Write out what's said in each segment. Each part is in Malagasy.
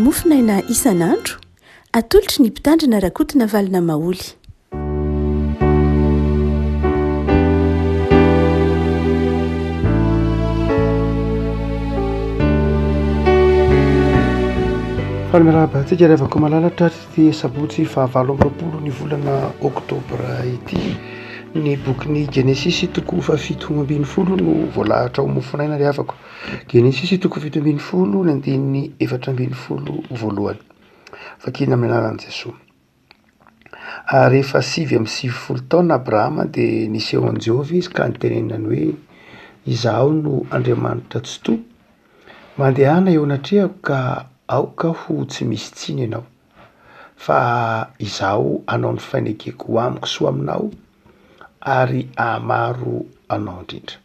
mofinaina isan'andro atolotry ny mpitandrina rakotina valina maoly. Falmerabantsika revako malalatra ty sabotsy fahavalo ambiroapolo ny volana oktobra ity. Ny bokyny Genesisy toko fafito ambin'ny folo no voalahatra ao mofinaina ry havako. Genesisy toko fito ambin'ny folo ny andininy efatra ambin'ny folo voalohany. Fakina amin'ny anaran'i Jesosy. Rehefa 7 taona Abrahama dia niseho an Jehova izy ka nitenenany hoe izaho no Andriamanitra tsy toa. Mandehana eo anatrehako ka aoka ho tsy misy tsiny ianao, fa izaho anao ny fanekeko amiko sy ho aminao ary amaro anao indrindra.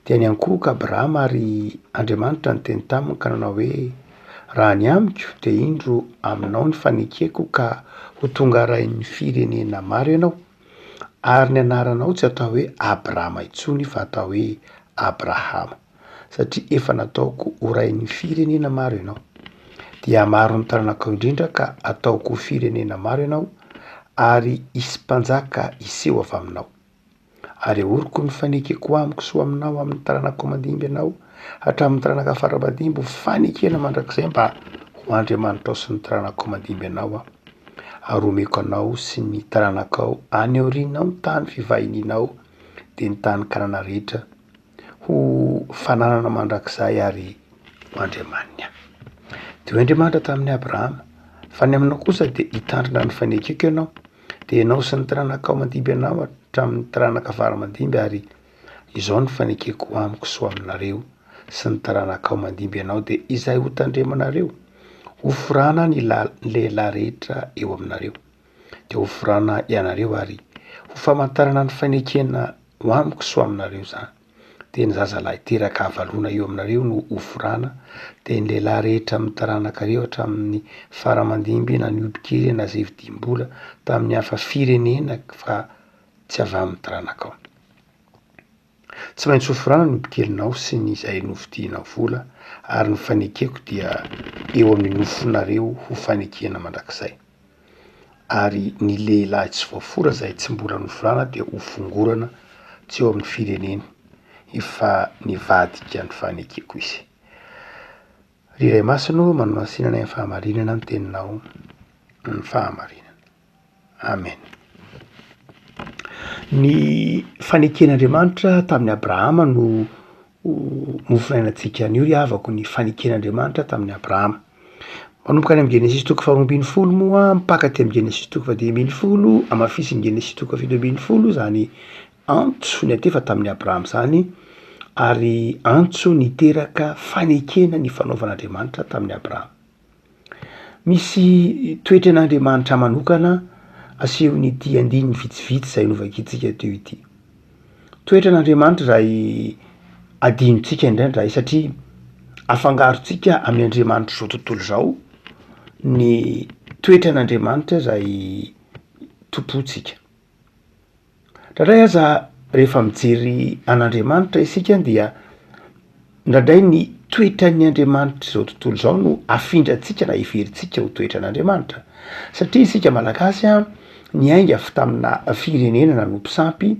Dia niankohoka Abrahama ary Andriamanitra niteny taminy ka nanao hoe raha ny amiko dia indro aminao ny fanekeko ka ho tonga rain'ny firenena maro ianao, ary ny anaranao tsy atao hoe Abrahama intsony fa atao hoe Abrahama, satria efa nataoko ho rain'ny firenena maro ianao. Dia maro ny taranakao indrindra ka ataoko ho firenena maro ianao ary hisy mpanjaka hiseho avy aminao. Ary ahoriko ny fanekeko amiko sy ho aminao amin'ny taranakao mandimby ianao hatramin'ny taranaka fara-mandimby ho fanekena mandrakizay mba ho Andriamanitra ao sy ny taranakao mandimby ianao ary omeko anao sy ny taranakao any aorianao ny tany fivahinianao dia ny tany kanana rehetra ho fananana mandrakizay ary ho Andriamaniny aho. Dia Andriamanitra tamin'ny Abrahama, fa ny aminao kosa dia hitandrina ny fanekeko ianao, dia ianao sy ny taranakao mandimby ianao hatramin'ny taranaka fara-mandimby ary izao ny fanekeko amiko sy ho aminareo sy ny taranakao mandimby ianao dia izay ho tandremanareo. Ho forana ny lehilahy rehetra eo aminareo, dia ho forana ianareo ary ho famantarana ny fanekena ho amiko sy ho aminareo zany. Dia ny zazalahy teraka havalona eo aminareo no ho forana, dia ny lehilahy rehetra amin'ny taranakareo hatramin'ny fara-mandimby na ny obikely na zay vidimbola tamin'ny hafa firenena fa tsy avy amin'ny taranakao. Tsy maintsy ho forana ny obikelinao sy ny izay novidianao vola, ary ny fanekeko dia eo amin'ny nofonareo ho fanekena mandrakizay. Ary ny lehilahy tsy voafora izay tsy mbola noforana dia ho fongorana tsy eo amin'ny firenena efa nivadika ny fanekeko izy. Riray masino manao ansinana ny fahamarinana ny teninao ny fahamarinana. Amen. Ny faneken'Andriamanitra tamin'ny Abrahama no mofinainantsika anio ry havako, ny faneken'Andriamanitra tamin'ny Abrahama. Manomboka any amin'ny Genesisy toko 4:10 moa mpaka aty amin'ny Genesisy toko 10:10, amafisiny Genesisy toko 7:10 zany antso ny atefa tamin'ny Abrahama zany, ary antso niteraka fanekena ny fanaovan'Andriamanitra tamin'ny Abrahama. Misy toetra n'Andriamanitra manokana asehony ity andininy vitsivitsy izay novakitsika teo ity. Toetra n'Andriamanitra izay adinontsika indrindray satria afangarontsika amin'ny Andriamanitra zao tontolo zao ny toetra n'Andriamanitra izay tompontsika. Ndraindray aza rehefa mijery an'Andriamanitra isika dia ndraindray ny toetra ny Andriamanitra zao tontolo zao no afindrantsika na iverintsika ho toetra n'Andriamanitra. Satria isika malagasy niainga avy tamina firenena nanompo sampy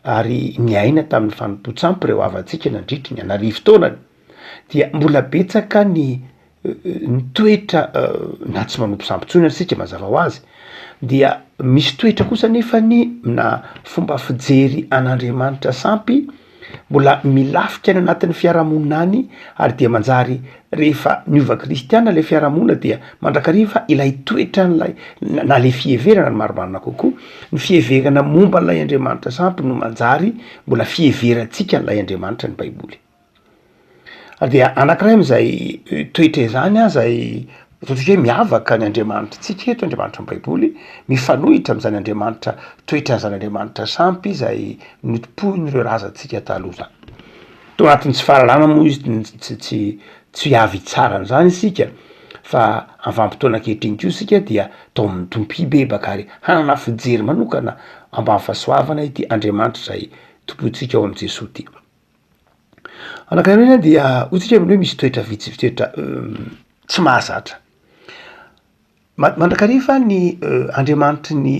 ary niaina tamin'ny fanompo-tsampy ireo havantsika nandritra ny anarivo taonany, dia mbola betsaka ny toetra na tsy manompo sampy intsony isika mazava ho azy, dia misy toetra kosa nefa na fomba fijery an'Andriamanitra sampy mbola milafika any anatin'ny fiarahamonina any, ary dia manjary rehefa niova kristiana ilay fiarahamonina dia mandrakariva ilay toetra n'ilay na ilay fieverana ny marimarina kokoa, ny fieverana momba n'ilay Andriamanitra sampy no manjary mbola fieverantsika n'ilay Andriamanitra ny Baiboly. Dia anankiray amin'izay toetra izany izay tototra hoe miavaka ny Andriamanitra tsika eto Andriamanitra ny Baiboly, mifanohitra amin'izany Andriamanitra toetra n'izany Andriamanitra sampy izay notompohin'ireo razantsika taloha. Tao anatin'ny tsy fahalalana moa izy tsy avy tsara n'izany isika, fa amin'ny vanim-potoana ankehitriny koa isika dia tao mitompi bebaka ary hanana fijery manokana ambany fahasoavana ity Andriamanitra izay tompontsika ao amin'i Jesosy ity. Anankiray dia hotsika hoe misy toetra vitsivitsy, toetra tsy mahazatra. Mandrakarifa ny andriamanitry ny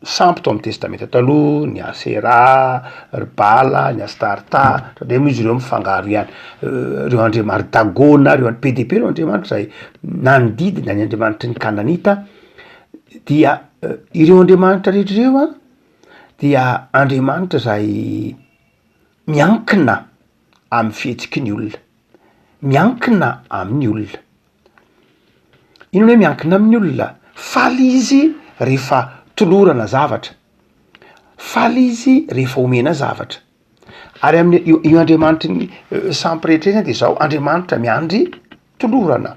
sampy to amin'ny testamenta taloha, ny Asera, ry Bala, ny Astarta, de izy ireo mifangaro ihany, reo andriamanitry Dagona, reo PDP reo andriamanitra zay nanodidina ny andriamanitry ny Kananita, dia ireo andriamanitra rehetra ireo a dia andriamanitra zay miankina amin'ny fihetsiky ny olona, miankina amin'ny olona. Inona hoe miankina amin'ny olona? Faly izy rehefa tolorana zavatra, faly izy rehefa omena zavatra. Ary amin'ny io andriamanitry ny sampy rehetra eny de zao andriamanitra miandry tolorana,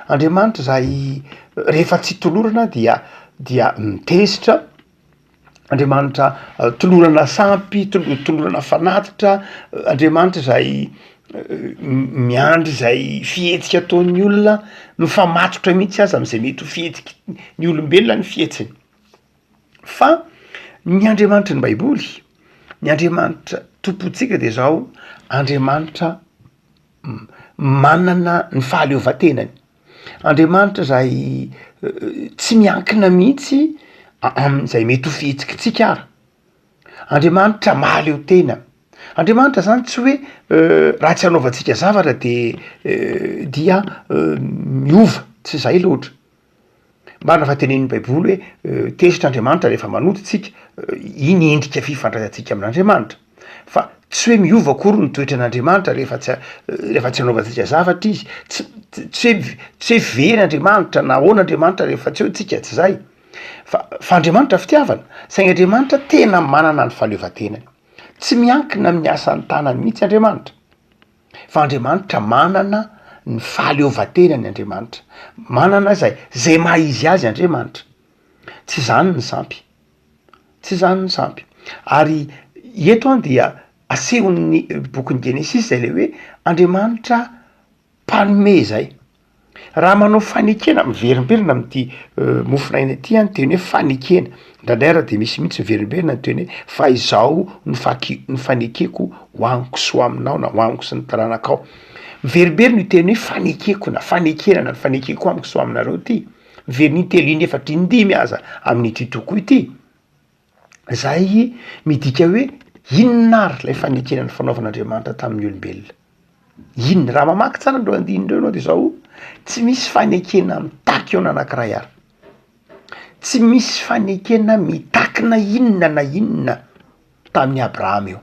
andriamanitra zay rehefa tsy tolorana dia mitezitra, andriamanitra tolorana sampy, tolorana fanatitra, andriamanitra zay miandry zay fihetsika ataon'ny olona, mifamatotra mihitsy aza am'izay mety ho fihetsiky ny olombelona ny fihetsiny. Fa ny andriamanitra ny baiboly, ny andriamanitra tompontsika de zao andriamanitra manana ny fahaleovantenany, andriamanitra zay tsy miankina mihitsy am'izay mety ho fihetsiki-tsika ara, andriamanitra mahaleo tena. Andriamanitra zany tsy hoe raha tsy hanaovantsika zavatra dia miova, tsy zay loatra. Marina fa tenenin'ny baiboly hoe tezitra andriamanitra rehefa manoto tsika, iny endrika fifandraisantsika amin'andriamanitra. Fa tsy hoe miova akory ny toetran'andriamanitra rehefa tsy hanaovantsika zavatra izy, tsy hoe very andriamanitra na ahoan'andriamanitra rehefa tsy eo tsika, tsy zay. Fa andriamanitra fitiavana, saingy andriamanitra tena manana ny fahaleovantenany. Tsy miankina amin'ny asan'ny tanany mihitsy andriamanitra, fa andriamanitra manana ny fahaleovantenany andriamanitra, manana zay maha izy azy andriamanitra. Tsy zany ny sampy, tsy zany ny sampy. Ary eto dia asehon'ny bokin'ny Genesis zay le hoe andriamanitra mpanome zay. Raha manao fanekena miverimberina am'ty mofinaina ty any teny hoe fanekena, ndraindray raha de misy mihitsy miverimberina ny teny hoe fa izao ny fanekeko ho aniko sy ho aminao na ho aniko sy ny taranakao. Miverimberina io teny hoe fanekeko na fanekena na ny fanekeko amiko sy ho aminareo ty. Miveriny telo iny efatra indimy aza amin'ity tokoa ity. Zay midika hoe inona ary lay fanekena ny fanaovan'andriamanitra tamin'ny olombelona. Inona? Raha mamaky tsara andreo andinindreo anao de zao tsy misy fanekena mitaky eo anankiray ary. Tsy misy fanekena mitakina inona na inona tamin'ny Abrahama eo.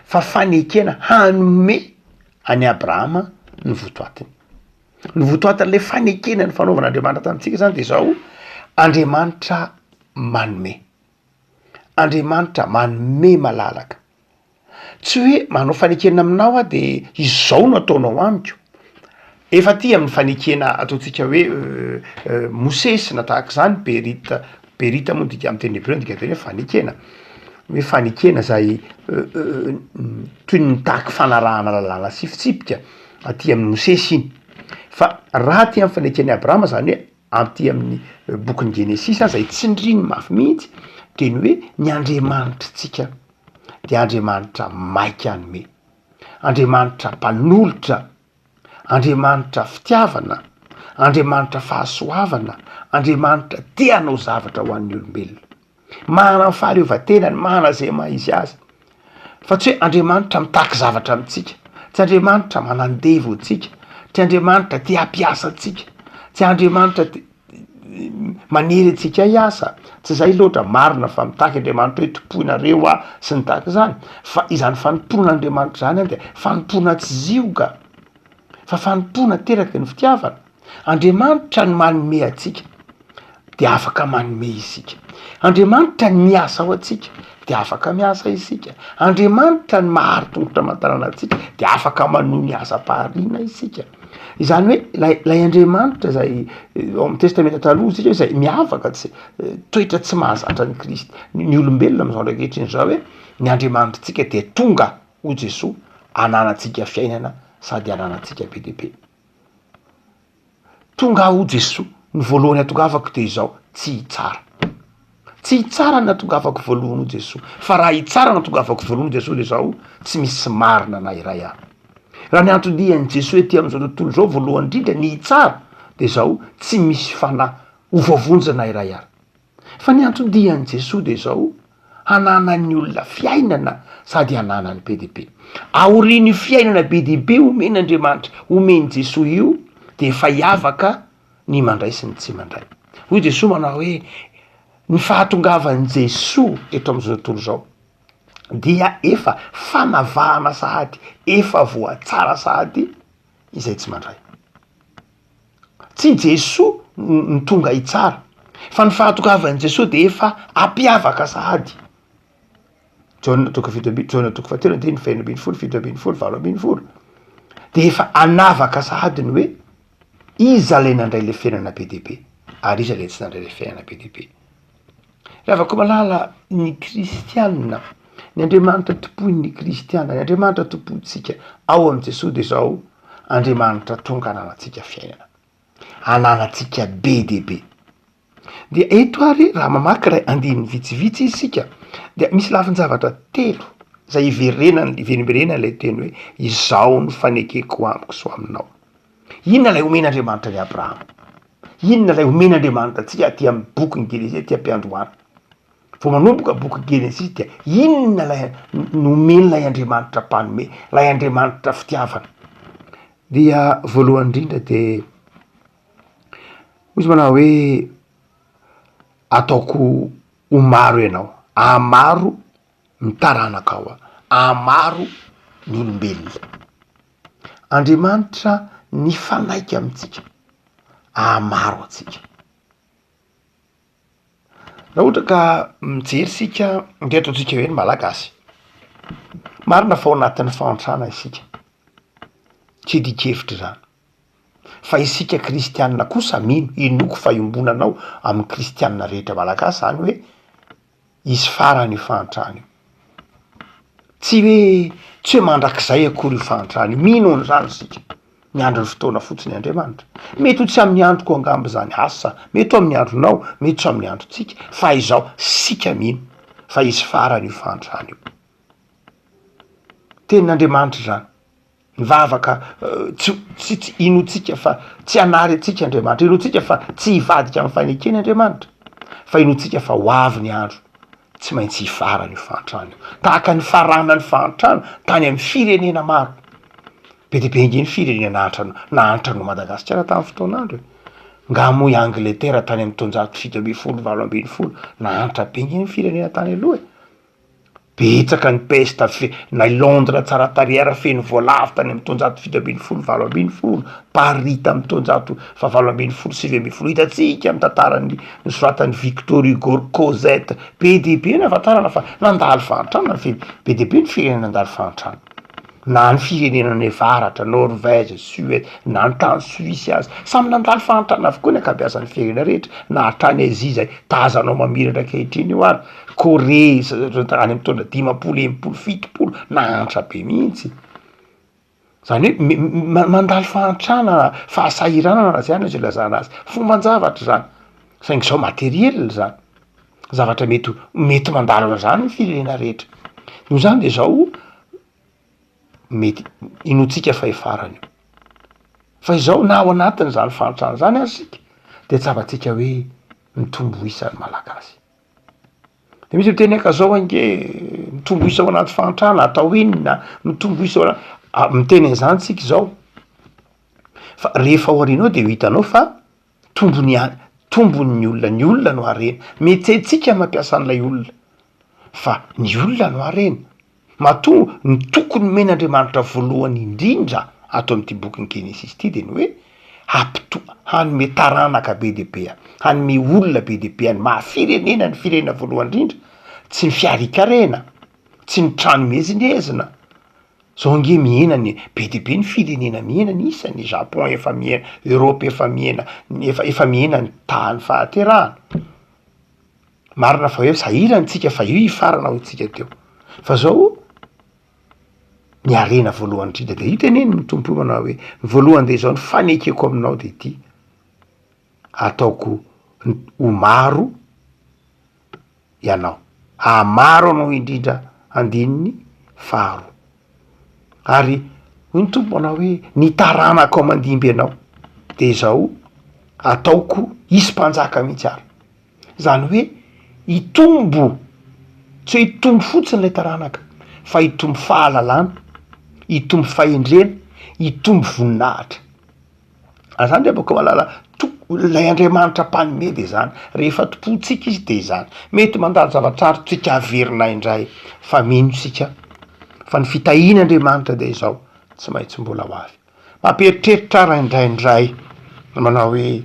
Fa fanekena hanome any Abrahama ny votoatiny. Ny votoatin'le fanekena ny fanaovan'andriamanitra tamintsika zany de zao andriamanitra manome. Andriamanitra manome malalaka. Tsy hoe manao fanekena aminao de izao no ataonao amiko. Efa ty amin'ny fanekena ataontsika hoe mosesy na tahaka zany berita moa dika amin'ny teny hebreo dika teny hoe fanekena. Hoe fanekena zay toy ny mitaky fanarahana lalàna sifitsipika aty amin'ny mosesy iny. Fa raha ty amin'ny fanekena Abrahama zany hoe amty amin'ny bokin'ny Genesis zay tsindriny mafy mihitsy teny hoe ny andriamanitrytsika de andriamanitra maika anome, andriamanitra mpanolotra, andriamanitra fitiavana, andriamanitra fahasoavana, andriamanitra tia hanao zavatra ho an'ny olombelona, manana ny fahaleovantenany, manana zay maha izy azy. Fa tsy hoe andriamanitra mitaky zavatra amintsika, tsy andriamanitra manandevy antsika, tsy andriamanitra tia hampiasa antsika, tsy andriamanitra manery antsika hiasa, tsy zay loatra. Marina fa mitaky andriamanitra hoe topoinareo sy ny tahaka zany, fa izany fanompoan'andriamanitra zany de fanompoana tsy zioga, fa fanompoana teraka ny fitiavana. Andriamanitra ny manome atsika de afaka manome isika, andriamanitra ny miasa ao atsika de afaka miasa isika, andriamanitra ny mahary tongotra amantarana atsika de afaka manohy ny asa-pahariana isika. Izany hoe lay andriamanitra zay ao amin'ny testamenta taloha sika zay miavaka tsy toetra tsy mahazatra ny Kristy, ny olombelona am'izao ndraiky zao hoe ny andriamanitritsika de tonga ho Jesoa ananatsika fiainana sady ananatsika be dia be. Tonga ho Jesoa ny voalohany atongavako de izao tsy hitsara. Tsy hitsara ny atongavako voalohany ho Jesoa, fa raha hitsara ny atongavako voalohany ho Jesoa de zao tsy misy marina na iray any. raha ny antodian'i Jesosy ety amin'izao tontolo zao voalohany indrindra ny tsara de zao tsy misy ovavonjana iray ary fa ny antodian'i Jesosy de zao hananany olona fiainana sady hananany be deaibe aoriny fiainana be deaibe omen'Andriamanitra omeny Jesosy io de efa hiavaka ny mandray sy ny tsy mandray. Hoy Jesosy manao hoe ny fahatongavan'i Jesosy eto amin'izao tontolo zao dia efa fanavahana sahady efa voatsara sahady izay tsy mandray. Tsy Jesosy ny tonga hitsara fa ny fahatongavan'i Jesosy de efa ampiavaka sahady. Jaona toko fahatelo andiny faina ambin'ny folo fito ambin'ny folo valo ambin'ny folo de efa anavaka sahady ny hoe iza lay nandray le fiainana be deaibe ary iza lay tsy nandray le fiainana be deaibe. Ravako malala ny kristianina ny Andriamanitra tompoin'ny kristianina ny Andriamanitra tompointsika ao am' Jesosy de zao Andriamanitra tonga ananatsika fiainana ananatsika be deaibe. De eto ary raha mamaky ray andininy vitsivitsy isika de misy lafin-javatra telo zay iverimberena lay teny hoe izao no fanekeko amiko so aminao. Inona lay omen'Andriamanitra ny Abrahama, inona lay omen'Andriamanitra atsika aty amin'ny boky Genesis aty am-piandohana vao manomboka boky Genesis dia inona lay nomen'ilay Andriamanitra mpanome lay Andriamanitra fitiavana. Dia voalohany indrindra de misy manao hoe ataoko ho maro ianao, amaro ny taranakao, amaro ny olombelona. Andriamanitra ny fanaiky amintsika, amaro atsika. Raha ohatra ka mijery sika ndray ataontsika hoe ny malagasy, marina fa ao anatin'ny fantrana isika, tsy dikevitra zany. Fa isika kristianina kosa mino inoko faiombonanao amin'ny kristianina rehetra malagasy zany hoe isy farany io fantrany io. Tsy hoe mandrakizay akory io fantrany, mino an'izany sika. Ny andro ny fotoana fotsiny Andriamanitra. Mety ho tsy amin'ny androko angambo zany asa, mety ho amin'ny andronao, mety ho amin'ny androntsika, fa izao sika mino fa isy farany io fantrany io. Tenin'Andriamanitra zany. Mivavaka tsy inotsika fa tsy anary atsika Andriamanitra, inotsika fa tsy hivadika amin'ny fanekeny Andriamanitra, fa inotsika fa ho avy ny andro tsy maintsy hifarany io fantrany io. Tahaka ny farana ny fantrano tany amin'ny firenena maro. Be deaibe ingeny firenena nahantrano Madagasikara tamin'ny fotoan'andro. Ngamo Angletera tany amin'ny taonjato fito ambin'ny folo valo ambin'ny folo nahantra be ingeny firenena tany aloha. Betsaka ny pesta na Londres tsara tariera feno voalavo tany amin'ny taonjato fito ambin'ny folo valo ambin'ny folo, Paris tamin'ny taonjato valo ambin'ny folo sivy ambin'ny folo. Hitatsika amin'ny tantarany nosoratan'ny Victor Hugo Cosette. Be deaibe ny ahafantarana fa nandalo fantrana be deaibe ny firenena nandalo fantrana. Na ny firenena ny avaratra, Norvège, Suède, na ny tany Suisse azy, samy nandalo fantrana avokoa ny ankabeazan'ny firenena rehetra, na hatrany Azia izay tazanao mamiratra ankehitriny io ary, Corée any amin'ny taona 500, 700 nahantra be mihitsy. Zany hoe mandalo fantrana, fahasahirana zany azy ilazana azy. Fomban-javatra zany. Saingy zao materiel zany. Zavatra mety mandalo zany ny firenena rehetra. Noho zany de zao mety inotsika fa hifarany io. Fa izao na ao anatiny zany fantrana zany azysika de tsabatsika hoe mitombo isan'ny malagasy. De misy miteny aka zao ange mitombo isa ao anaty fantrana atao inona, mitombo isa miteny an'izany tsika zao. Fa rehefa ao aorianao de ho hitanao fa tombony ny olona no harena. Mety tsika mampiasa an'ilay olona fa ny olona no harena. Ny tokony men'Andriamanitra voalohany indrindra ato amin'ity boky Genesis ity de ny hoe hanome taranaka be deaibe, hanome olona be deaibe, ny mahafirenena ny firenena voalohany indrindra, tsy ny fiarikarena, tsy ny tranomezina. Zao nge mihena ny be deaibe ny firenena mihena ny isany Japon efa mihena, Europe efa mihena, efa mihena ny tany fahaterahana. Marina fa hoe sahirantsika fa io hifarana ho tsika teo. Fa zao ny harena voalohany indrindra de iteneny ny tompo manao hoe voalohany de zao ny fanekeko aminao de ty ataoko ho maro ianao, amaro anao indrindra andininy faharoa, ary hoy ny tompo anao hoe ny taranako ao mandimby ianao de zao ataoko isy mpanjaka mihitsy ary zany hoe hitombo tsy hoe hitombo fotsiny lay taranaka fa hitombo fahalalana hitombo fahendrena hitombo voninahitra zany de baka malala lay Andriamanitra mpanome de zany rehefa tompontsika izy de zany mety mandalo zavatrary tsika averina indray fa mino sika fa ny fitahian'Andriamanitra de zao tsy maintsy mbola ho avy mamperitreritra raha indraindray manao hoe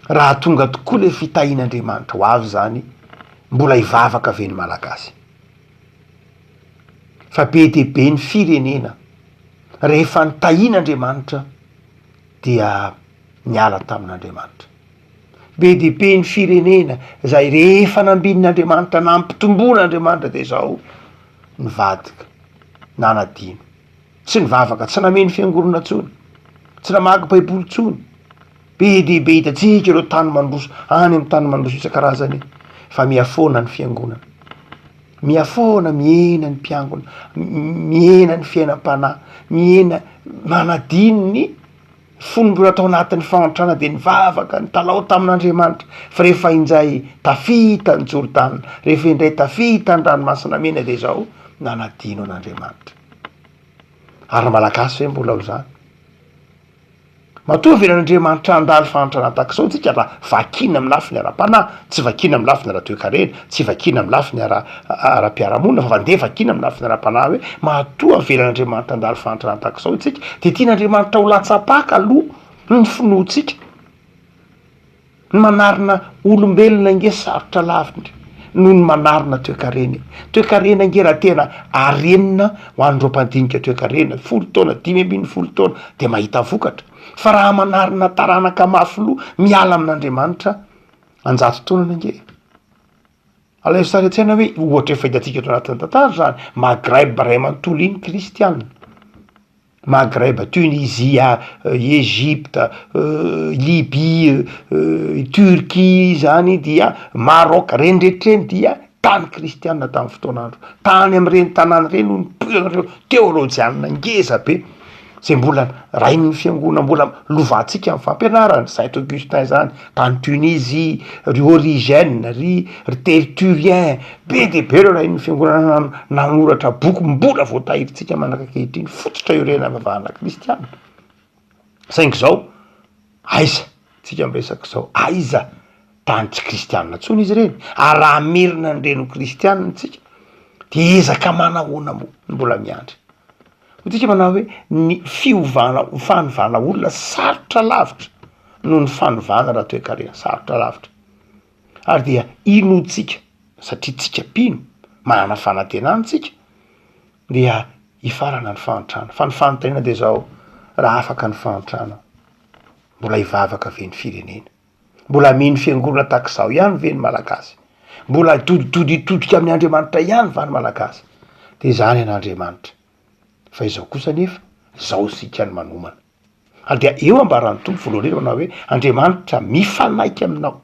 raha tonga tokoa le fitahian'Andriamanitra ho avy zany mbola hivavaka ve ny malagasy fa be de be ny firenena rehefa nitahian'Andriamanitra dia niala tamin'Andriamanitra be de be ny firenena zay rehefa nambinin'Andriamanitra nampitomboin'Andriamanitra de zao nivadika nanadino tsy nivavaka tsy nameny fiangonana tsony tsy namaky baiboly tsony be de be hitatsika ireo tany mandroso any amin'ny tany mandroso isan-karazany fa miafoana ny fiangonana miafoana miena ny mpiangona miena ny fiainam-panahy miena manadino ny fomba atao anatin'ny fanatrana de nivavaka ny talao tamin'Andriamanitra fa rehefa injay tafita ny Jordana rehefa indray tafita ny ranomasina mena de zao nanadino an'Andriamanitra ary malagasy hoe mbola ho zany matoa velan'Andriamanitra andalo fanatrana tak'izao tsika raha vakina amin'ny lafiny ara-panahy tsy vakina amin'ny lafiny ara-toekarena tsy vakina amin'ny lafiny ara-piarahamonina fa vandeha vakina amin'ny lafiny ara-panahy hoe matoa velan'Andriamanitra andalo fanatrana tak'izao tsika de tian'Andriamanitra ho latsapaka aloha ny finoatsika ny manarina olombelona inge sarotra lavitra noho ny manarina toekarena inge raha tena arenina ho an'ireo mpandinika toekarena 10 taona 5 de mahita vokatra fa raha manarina taranaka mafy loha miala amin'Andriamanitra anjato taonana inge ala sary an-tsaina hoe ohatra efa hitantsika eto anatin'ny tantara zany Maghreb ray manontolo iny kristianina Maghreb Tunisia Egypte Libye Turquie zany dia Maroc reny rehetreny dia tany kristianina tamin'ny fotoanandro tany amin'ireny tanàna reny no nipoanareo teolojianina ngeza be zay mbola rainy ny fiangonana mbola lovantsika amin'ny fampianarana Saint Augustin zany tany Tunisie ry Origène ry Tertullien be de be reo rainy ny fiangonana nanoratra boky mbola voatahirintsika manakakehitriny fototra iorena vavahana kristianina saingy zao aiza tsika miresaka zao aiza tany tsy kristianina tsony izy reny ary raha merina ny reno kristianina tsika de ezaka manahoana mbola miandry tsika manao hoe ny fanovana olona sarotra lavitra noho ny fanovana raha toekarena sarotra lavitra ary dia ino tsika satria tsika pino manana fanantenana tsika dia hifarana ny fanatrana fa ny fanontaniana de zao raha afaka ny fanatrana mbola hivavaka ve ny firenena mbola mino fiangonana tak'izao ihany ve ny malagasy mbola hitoditodika amin'ny Andriamanitra ihany va ny malagasy de zany an'Andriamanitra fa izao kosa nefa zao sika ny manomana ary dia eo ambaran'ny tompo voalohany manao hoe Andriamanitra mifanaika aminao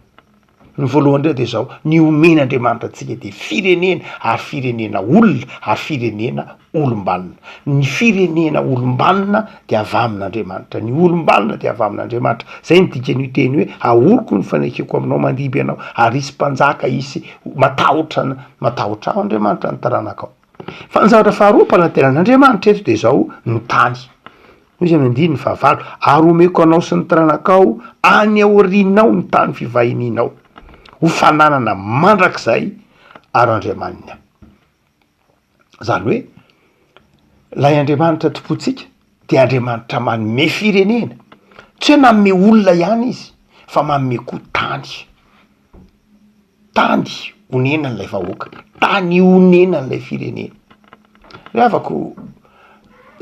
ny voalohany reo de zao ny omen'Andriamanitra antsika de firenena ary firenena olona ary firenena olombanina ny firenena olombanina de avy amin'Andriamanitra ny olombanina de avy amin'Andriamanitra zay ny dikany teny hoe ahoroko ny fanekeko aminao mandimby ianao ary isy mpanjaka isy matahotra ao Andriamanitra ny taranakao fa ny zavatra faharoa mpanantenan'Andriamanitra eto de zao ny tany izy amin'ny andiny ny fahavalo ary omeko anao sy ny taranakao any aorianao ny tany fivahininao ho fananana mandrakizay ary Andriamanina zany hoe lay Andriamanitra tompontsika de Andriamanitra manome firenena tsy hoe manome olona ihany izy fa manome koa tany onenan'ilay vahoaka tany onenan'ilay firenena re afako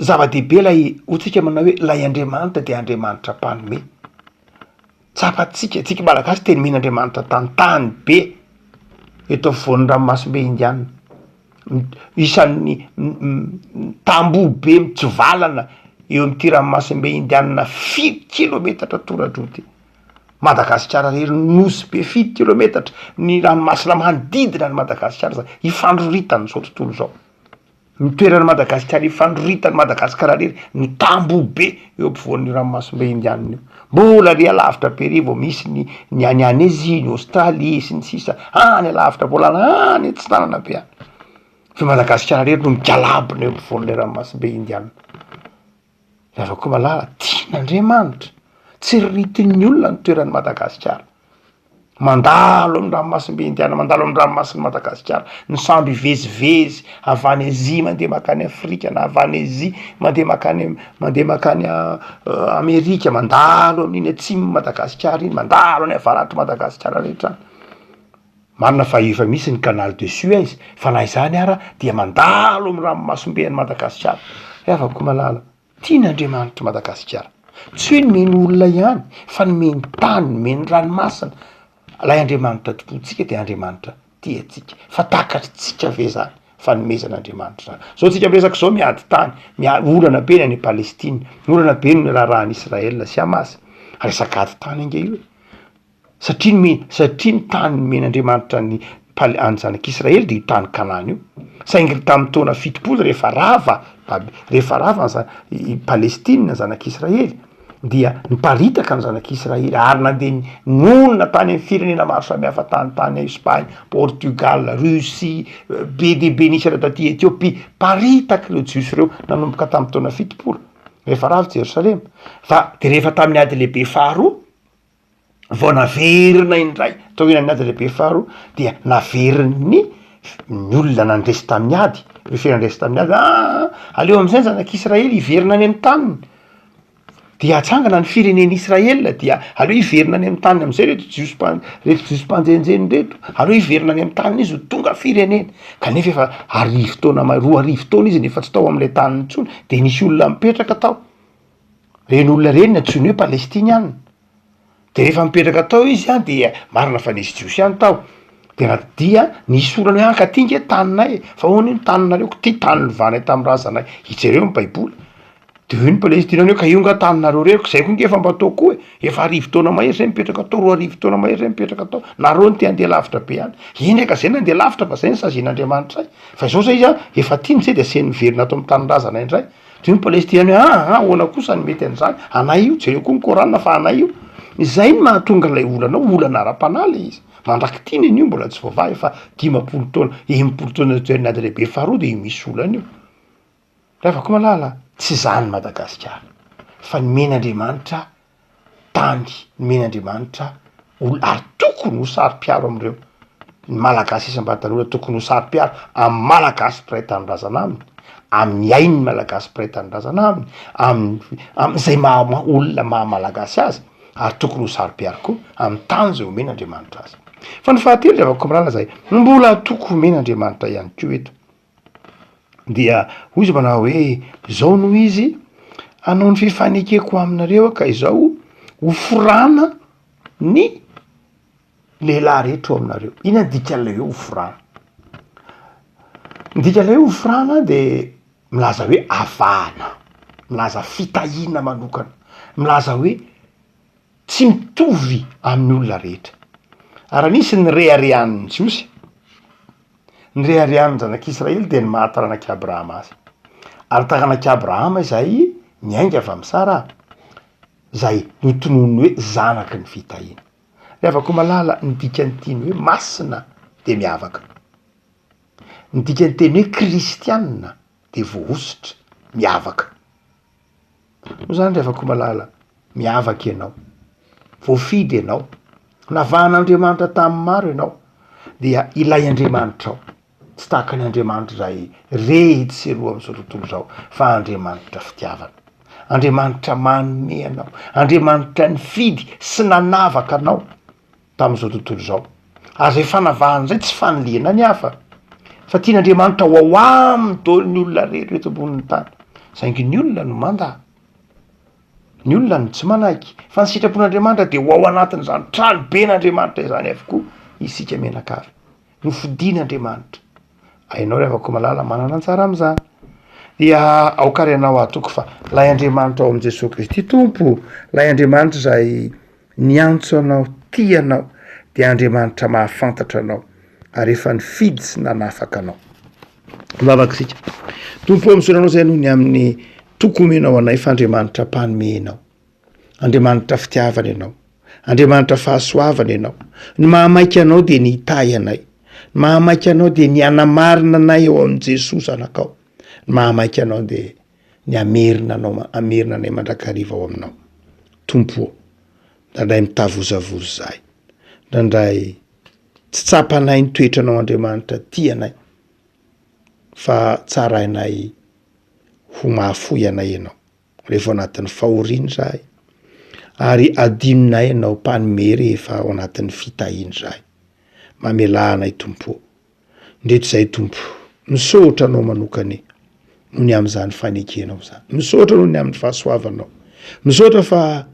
zava-dehibe lay hotsika manao hoe lay Andriamanitra de Andriamanitra mpanome tsapatsika malagasy teny men'Andriamanitra tantany be eto afovoan'ny ranomasimbe indiana isan'ny tamboho be mitsivalana eo amin'ity ranomasimbe indiana 7 kilometatra toradroty Madagasikara rery nosy be 7 kilometatra ny ranomasina manodidina ny Madagasikara zany ifandroritany zao tontolo zao mitoerany Madagasikara ifandroritany Madagasikara rery ny tambo be eo ampovoan'ny ranomasombe indianina io mbola ry alavitra be ry vao misy ny any Asie, ny Australie sy ny sisa any alavitra mbola any tsy tanana be any fa Madagasikara rery no migalabona eo ampovoan'le ranomasombe indianina. Rehefa koa malala tian'Andriamanitra tsy ritin'ny olona ny toeran'ny Madagasikara mandalo amin'ny ranomasombe indiana mandalo amin'ny ranomason'ny Madagasikara ny samby vezivezy avy any Asia mandeha makany Afrika na avy any Asia mandeha makany Amerika mandalo amin'iny atsimo Madagasikara iny mandalo any avaratry Madagasikara rehetra marina fa efa misy ny canal de Suez fa na izany ara dia mandalo amin'ny ranomasomben'ny Madagasikara. Rehefa koa malala tian'Andriamanitra Madagasikara tsy hoe nomeny olona ihany fa nomeny tany nomeny ranomasina. Lay Andriamanitra tokontsika dia Andriamanitra tiatsika fa takatritsika ve zany fa nomezan'Andriamanitra zao tsika miresaka zao miady tany olana be ny any Palestina olana be ny raharahan'i Israel sy Hamas resaka ady tany ange io satria ny tany nomen'Andriamanitra ny zanak'Israely dia io tany Kanana io saingy tamin'ny taona 70 rehefa rava i Palestina zanak'Israely dia niparitaka ny zanak'Israely ary nandeha nonona tany amin'ny firenena maro samihafa tany Espagne, Portugal, Russie, be de be nisy taty Etiopia paritaka ireo jiosy ireo nanomboka tamin'ny taona 70 rehefa rava Jerosalema fa de rehefa tamin'ny ady lehibe faharoa vao naverina indray atao hoe ny ady lehibe faharoa dia naverin'ny olona nandresy tamin'ny ady rehefa nandresy tamin'ny ady aleo amin'izay zanak'Israely hiverina any amin'ny taniny dia atsangana ny fireneny Israel dia aleo hiverina any amin'ny taniny amin'izay reto jiosy mpanjenjeny reto aleo hiverina any amin'ny taniny izy ho tonga firenena kanefa efa roa arivo taona izy nefa tsy tao amin'ilay taniny intsony dia nisy olona mipetraka tao reny olona reny antsoiny hoe Palestiniana dia rehefa mipetraka tao izy dia marina fa nisy jiosy ihany tao dia nisy olana hoe ankatinga taninay fa hono ny taninareo ty tany novanay tamin'ny razanay hijereo ny Baiboly de io ny Palestina ka ionga taninareo reko zay koa efa mba tao koa efa arivo taona mahery zay mipetraka tao roa arivo taona mahery zay mipetraka tao nareo ny te handeha lavitra be any indraka zay nandeha lavitra fa zay ny sazian'Andriamanitra zay fa izao zay izy efa tiany zay de aseny miverina ato amin'ny tanin-drazana indray de io ny Palestina hoe ahoana kosa ny mety an'izany anay io jereo koa ny Korana fa anay io izay ny mahatonga ilay olana ara-panahy le izy mandrakitiny an'io mbola tsy voavahy fa 50 taona 80 taona toerana ady lehibe faharoa dia misy olana io rehefa koa malala tsy zany Madagasikara fa nomen'Andriamanitra tany nomen'Andriamanitra ary tokony ho sary-piaro amin'ireo ny malagasy isam-batanora tokony ho sary-piaro amin'ny malagasy mpiray tanindrazana aminy amin'ny ainy malagasy mpiray tanindrazana aminy amin'izay olona maha-malagasy azy ary tokony ho sary-piaro koa amin'ny tany zay omen'Andriamanitra azy fa ny fahatelo rehefa koa malala zay mbola tokony omen'Andriamanitra ihany koa eto dia hoy izy manao hoe zao noho izy hanao ny fifanekeko aminareo ka izao hofirana ny lehilahy rehetra ao aminareo ina dikan'ilay hoe hofirana ny dikan'ilay hoe hofirana dia milaza hoe avahana milaza fitahiana manokana milaza hoe tsy mitovy amin'ny olona rehetra ary nisy ny reharehan'ny jiosy ny reharehan'ny zanak'Israely dia ny mahataranak'Abrahama azy ary taranak'Abrahama izay miainga avy amin'ny Sara izay notonony hoe zanaky ny fitahiana rehefa koa malala ny dikan'itiny hoe masina dia miavaka ny dikan'ny teny hoe kristianina dia voaositra miavaka no zany rehefa koa malala miavaka ianao voafidy ianao navahan'Andriamanitra tamin'ny maro ianao dia ilay Andriamanitra ao tsy tahaka ny Andriamanitra izay rehetseroa amin'izao tontolo izao fa Andriamanitra fitiavana Andriamanitra manome anao Andriamanitra nifidy sy nanavaka anao tamin'izao tontolo izao ary zay fanavahana izay tsy fanoliana ny hafa fa tian'Andriamanitra ho ao aminy daholo ny olona rehetra eto ambonin'ny tany saingy ny olona no manda ny olona no tsy manaiky fa ny sitrapon'Andriamanitra dia ho ao anatin'izany trano be n'Andriamanitra izany avokoa isika menakavy no fidian'Andriamanitra hainao rehefa koa malala manana antsara amin'izany dia aokarianao atoko fa lay Andriamanitra ao amin'i Jesosy Kristy tompo lay Andriamanitra izay niantso anao tianao dia Andriamanitra mahafantatra anao ary efa nifidy sy nanafaka anao mivavaka isika Tompo amisoranao zay noho ny amin'ny tokomenao anay fa Andriamanitra mpanomenao, Andriamanitra fitiavana ianao, Andriamanitra fahasoavana ianao. Ny mahamaika anao dia ny hitahy anay, ny mahamaika anao dia ny anamarina anay eo amin'i Jesosy anakao, ny mahamaika anao dia ny amerina anay mandrakariva ao aminao. Tompo, nandray mitavozavozo zahay, nandray tsy tsapanay ny toetranao Andriamanitra ty anay, fa tsara anay ho mahafoy anay ianao rehefa anatin'ny fahoriany zahay, ary adinonay ianao mpanome rehefa ao anatin'ny fitahiany zahay. Mamela anay Tompo, ndreto zay Tompo, misaotra anao manokany noho ny amin'izany fanekenao zany, misaotra noho ny amin'ny fahasoavanao, misaotra fa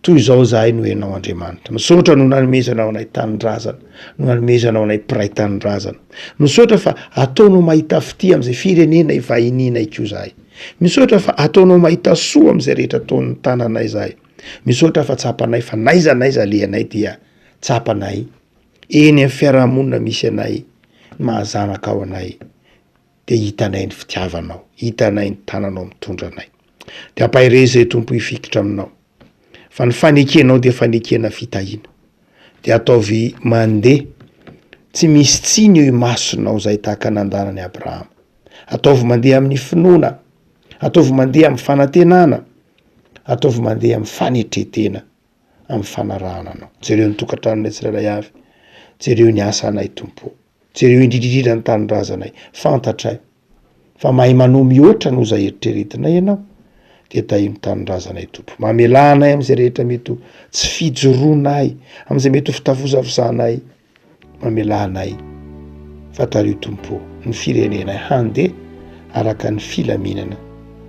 toy izao zahay no ianao Andriamanitra, misaotra no nanomezanao anay tanindrazana, no nanomezanao anay mpiray tanindrazana, misaotra fa ataonao mahita fity amin'izay firenena ivahininay koa zahay, misaotra fa ataonao mahita soa amin'izay rehetra ataon'ny tananay zahay, misaotra fa tsapanay fa naiza le anay dia tsapanay eny amin'ny fiarahamonina misy anay, mahazanaka ao anay, dia hitanay ny fitiavanao, hitanay ny tananao mitondra anay. Dia ampahirezay zay Tompo ifikitra aminao, fa ny fanekenao dia fanekena fitahiana, dia ataovy mandeha tsy misy tsiny eo imasonao zay tahaka nandanany Abrahama, ataovy mandeha amin'ny finoana, ataovy mandeha amin'ny fanantenana, ataovy mandeha amin'ny fanetretena, amin'ny fanarahana anao. Jereo ny tokantranonay tsirairay avy, jereo ny asa anay Tompo, jereo indrindrindrindra ny tanindrazanay, fantatray fa mahay manao mihoatra noho izay eritreretinay ianao, dia tahiny tanindrazanay Tompo. Mamela anay amin'izay rehetra mety tsy fijoroanay, amin'izay mety ho fitavozavozanay, mamela anay fa tario Tompo ny firenenay handeha araka ny filaminana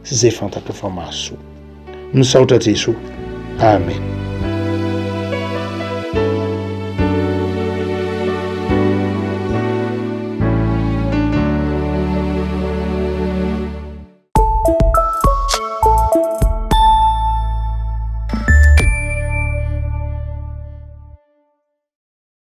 sy zay fantatro fa mahasoa. Misaotra Jesosy. Amen.